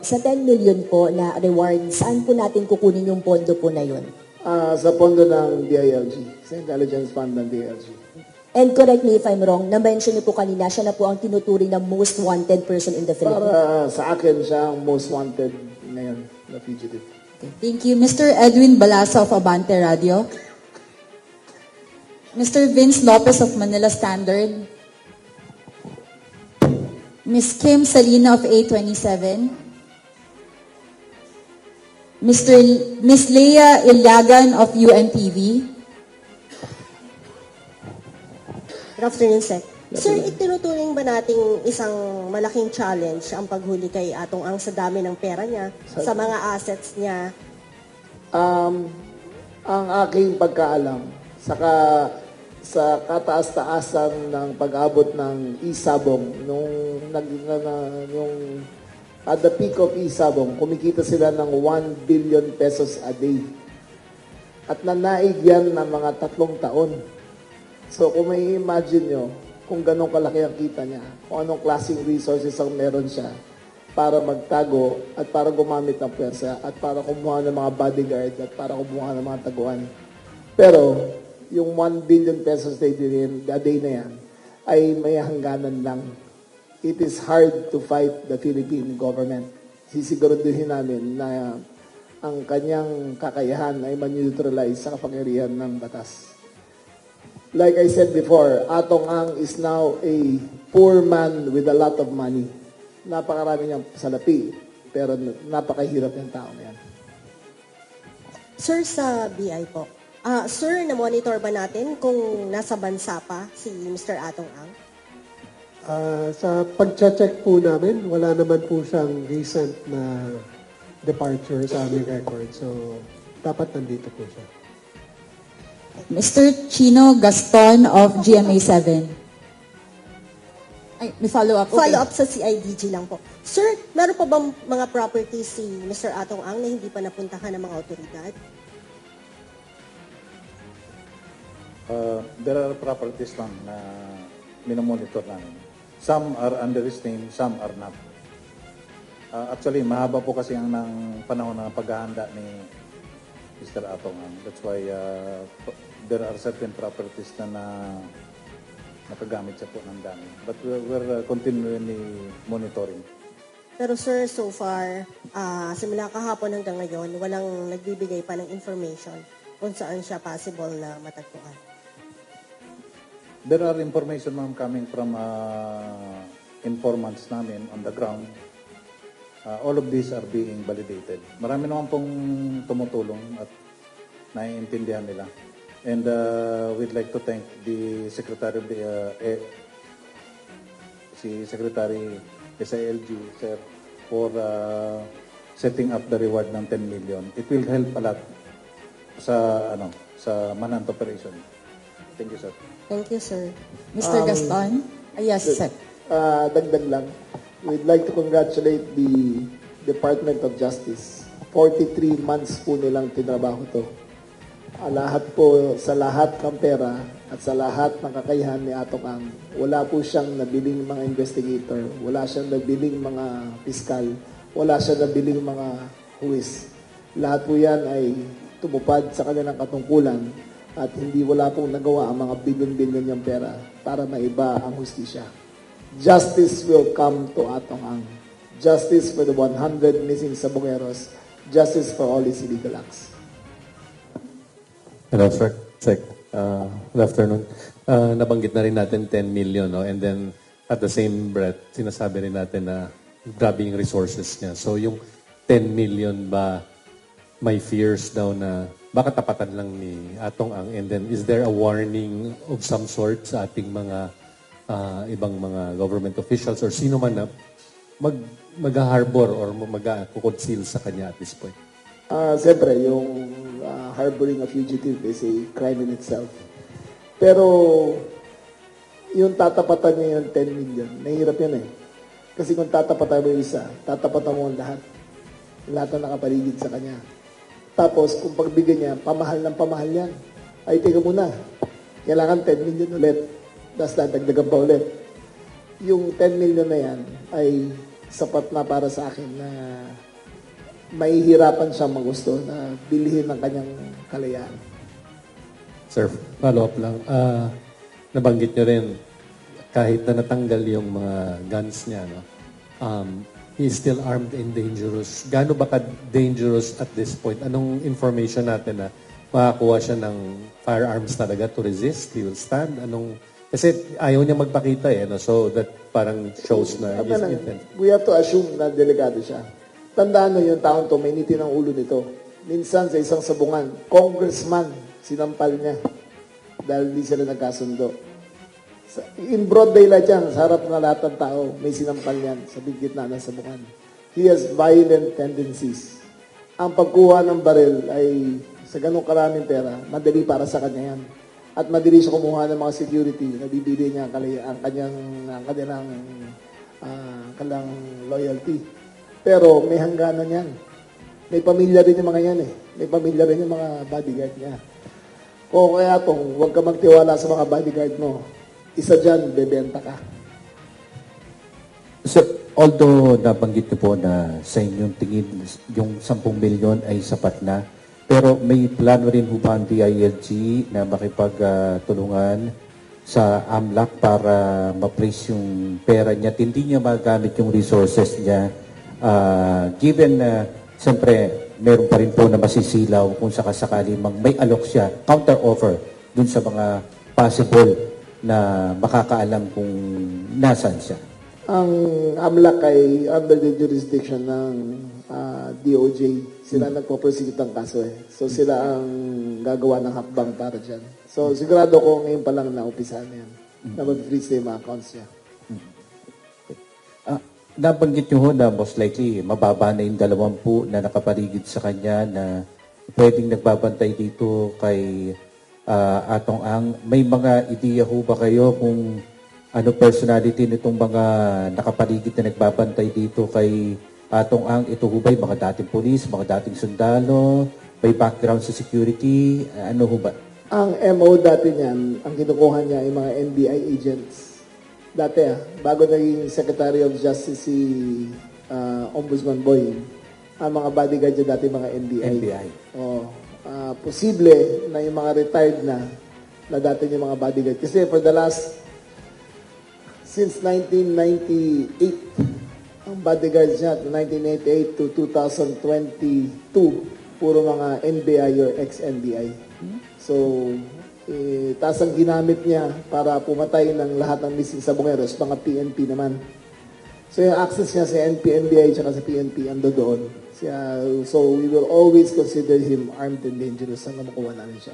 sa 10 million po na reward, saan po natin kukunin yung pondo po na yun? Sa pondo ng DILG, sa Intelligence Fund ng DILG. And correct me if I'm wrong, na-mention niyo po kanina, siya na po ang tinuturing na most wanted person in the Philippines. Para sa akin, siya ang most wanted ngayon na fugitive. Thank you. Mr. Edwin Balasa of Abante Radio. Mr. Vince Lopez of Manila Standard. Ms. Kim Salina of A27. Ms. Leia Ilagan of UNTV. Good afternoon, Sec. Sir, itinuturing ba nating isang malaking challenge ang paghuli kay Atong Ang sa dami ng pera niya, sa mga assets niya? Ang aking pagkaalam, saka sa kataas-taasan ng pag-abot ng isabong, nung at the peak of isabong, kumikita sila ng 1 billion pesos a day. At nanaig yan ng mga 3 taon. So kung may imagine nyo, kung ganong kalaki ang kita niya, kung anong klaseng resources ang meron siya para magtago at para gumamit ng pwersa at para kumuha ng mga bodyguard at para kumuha ng mga taguan. Pero yung 1 billion pesos a day na yan ay may hangganan lang. It is hard to fight the Philippine government. Sisiguraduhin namin na ang kanyang kakayahan ay man-neutralize sa kapangyarihan ng batas. Like I said before, Atong Ang is now a poor man with a lot of money. Napakarami niyang salapi, pero napakahirap ng tao na yan. Sir, sa BI po, sir, na-monitor ba natin kung nasa bansa pa si Mr. Atong Ang? Sa pag-check po namin, wala naman po siyang recent na departure sa aming record. So, dapat nandito po siya. Mr. Chino Gaston of GMA7. Ay, may follow-up. Okay. Follow-up sa CIDG lang po. Sir, meron pa bang mga properties si Mr. Atong Ang na hindi pa napuntahan ng mga otoridad? There are properties lang na minomonitor namin. Some are under his name, some are not. Actually, mahaba po kasi ang ng panahon ng paghahanda ni Mr. Atong Ang. That's why there are certain properties na nakagamit siya po ng dami. But we're continually monitoring. Pero sir, so far, simula kahapon hanggang ngayon, walang nagbibigay pa ng information kung saan siya possible na matagpuan. There are information, ma'am, coming from informants namin on the ground. All of these are being validated. Marami naman pong tumutulong at naiintindihan nila. And we'd like to thank the Secretary of the si Secretary SILG, sir, for setting up the reward ng 10 million. It will help a lot sa manhunt operation. Thank you, sir. Thank you, sir. Mr. Gaston? Yes, sir. Dagdag lang. We'd like to congratulate the Department of Justice. 43 months po nilang tinrabaho to. Sa lahat ng pera at sa lahat ng kakayahan ni Atong Ang, wala po siyang nabiling mga investigator, wala siyang nabiling mga piskal, wala siyang nabiling mga huwis. Lahat po yan ay tumupad sa kanilang katungkulan at wala pong nagawa ang mga bilyon-bilyon niyang pera para maiba ang hustisya. Justice will come to Atong Ang. Justice for the 100 missing Sabongeros. Justice for all his illegal acts. Hello, sir. Good afternoon. Nabanggit na rin natin 10 million, no? And then, at the same breath, sinasabi rin natin na grabe yung resources niya. So, yung 10 million ba, may fears daw na baka tapatan lang ni Atong Ang? And then, is there a warning of some sort sa ating mga ibang mga government officials or sino man na mag-harbor or mag-conceal sa kanya at this point? Siyempre, yung harboring a fugitive is a crime in itself. Pero, yung tatapatan niya yung 10 million, nahirap yan eh. Kasi kung tatapatan mo yung isa, tatapatan mo ang lahat. Lahat na nakapaligid sa kanya. Tapos, kung pagbigyan niya, pamahal ng pamahal yan. Ay, teka muna. Kailangan 10 million ulit. Tapos dadagdagan pa ulit. Yung 10 million na yan ay sapat na para sa akin na mahihirapan siya magusto na bilhin ng kanyang kalayaan. Sir, follow-up lang. Nabanggit nyo rin, kahit na natanggal yung mga guns niya, no? He is still armed and dangerous. Gaano ba ka-dangerous at this point? Anong information natin na makakuha siya ng firearms talaga to resist? He will stand? Kasi ayaw niya magpakita no? So that parang shows na his intent. We have to assume na delikado siya. Tandaan nyo yung taon to, may niti ng ulo nito. Minsan sa isang sabungan, congressman, sinampal niya dahil di sila nagkasundo. In broad daylight yan, sa harap ng lahat ng tao, may sinampal yan sa gitna ng sabungan. He has violent tendencies. Ang pagkuha ng baril ay sa ganong karaming pera, madali para sa kanya yan. At madali siya kumuha ng mga security na bibili niya ang kanyang loyalty. Pero may hangganan yan. May pamilya rin yung mga yan eh. May pamilya rin yung mga bodyguard niya. Kung kaya huwag ka magtiwala sa mga bodyguard mo. Isa dyan, bebenta ka. So, although nabanggit niyo po na sa inyong tingin yung 10 milyon ay sapat na, pero may plano rin ho ba ang DILG na makipagtulungan sa AMLAC para ma-place yung pera niya at hindi niya magamit yung resources niya given na siyempre meron pa rin po na masisilaw kung sakasakali may alok siya, counter-offer dun sa mga possible na makakaalam kung nasan siya. Ang AMLAC ay under the jurisdiction ng DOJ. Sila nagpo-prosecute ng kaso eh. So sila ang gagawa ng hakbang para dyan. So sigurado ko ngayon pa lang na-umpisahan yan. Na mag-freeze na yung mga accounts niya. Nabanggit niyo ho na most likely mababa na yung 20 na nakapaligid sa kanya na pwedeng nagbabantay dito kay Atong Ang. May mga ideya ho ba kayo kung ano personality nitong mga nakapaligid na nagbabantay dito kay Atong Ang? Ito ho ba'y mga dating polis, mga dating sundalo, may background sa security? Ano ho ba? Ang MO dati niyan, ang kinukuha niya ay mga NBI agents. Dati bago naging Secretary of Justice si Ombudsman Boy, ang mga bodyguard niya dati mga NBI. Posible na yung mga retired na dati yung mga bodyguard. Kasi for the since 1998, ang bodyguard niya, 1988 to 2022, puro mga NBI or ex-NBI. So, taas ang ginamit niya para pumatay ng lahat ng missing sabongeros, mga PNP naman. So, yung access niya sa NBI at sa PNP, ando doon. So, we will always consider him armed and dangerous hanggang makuha namin siya.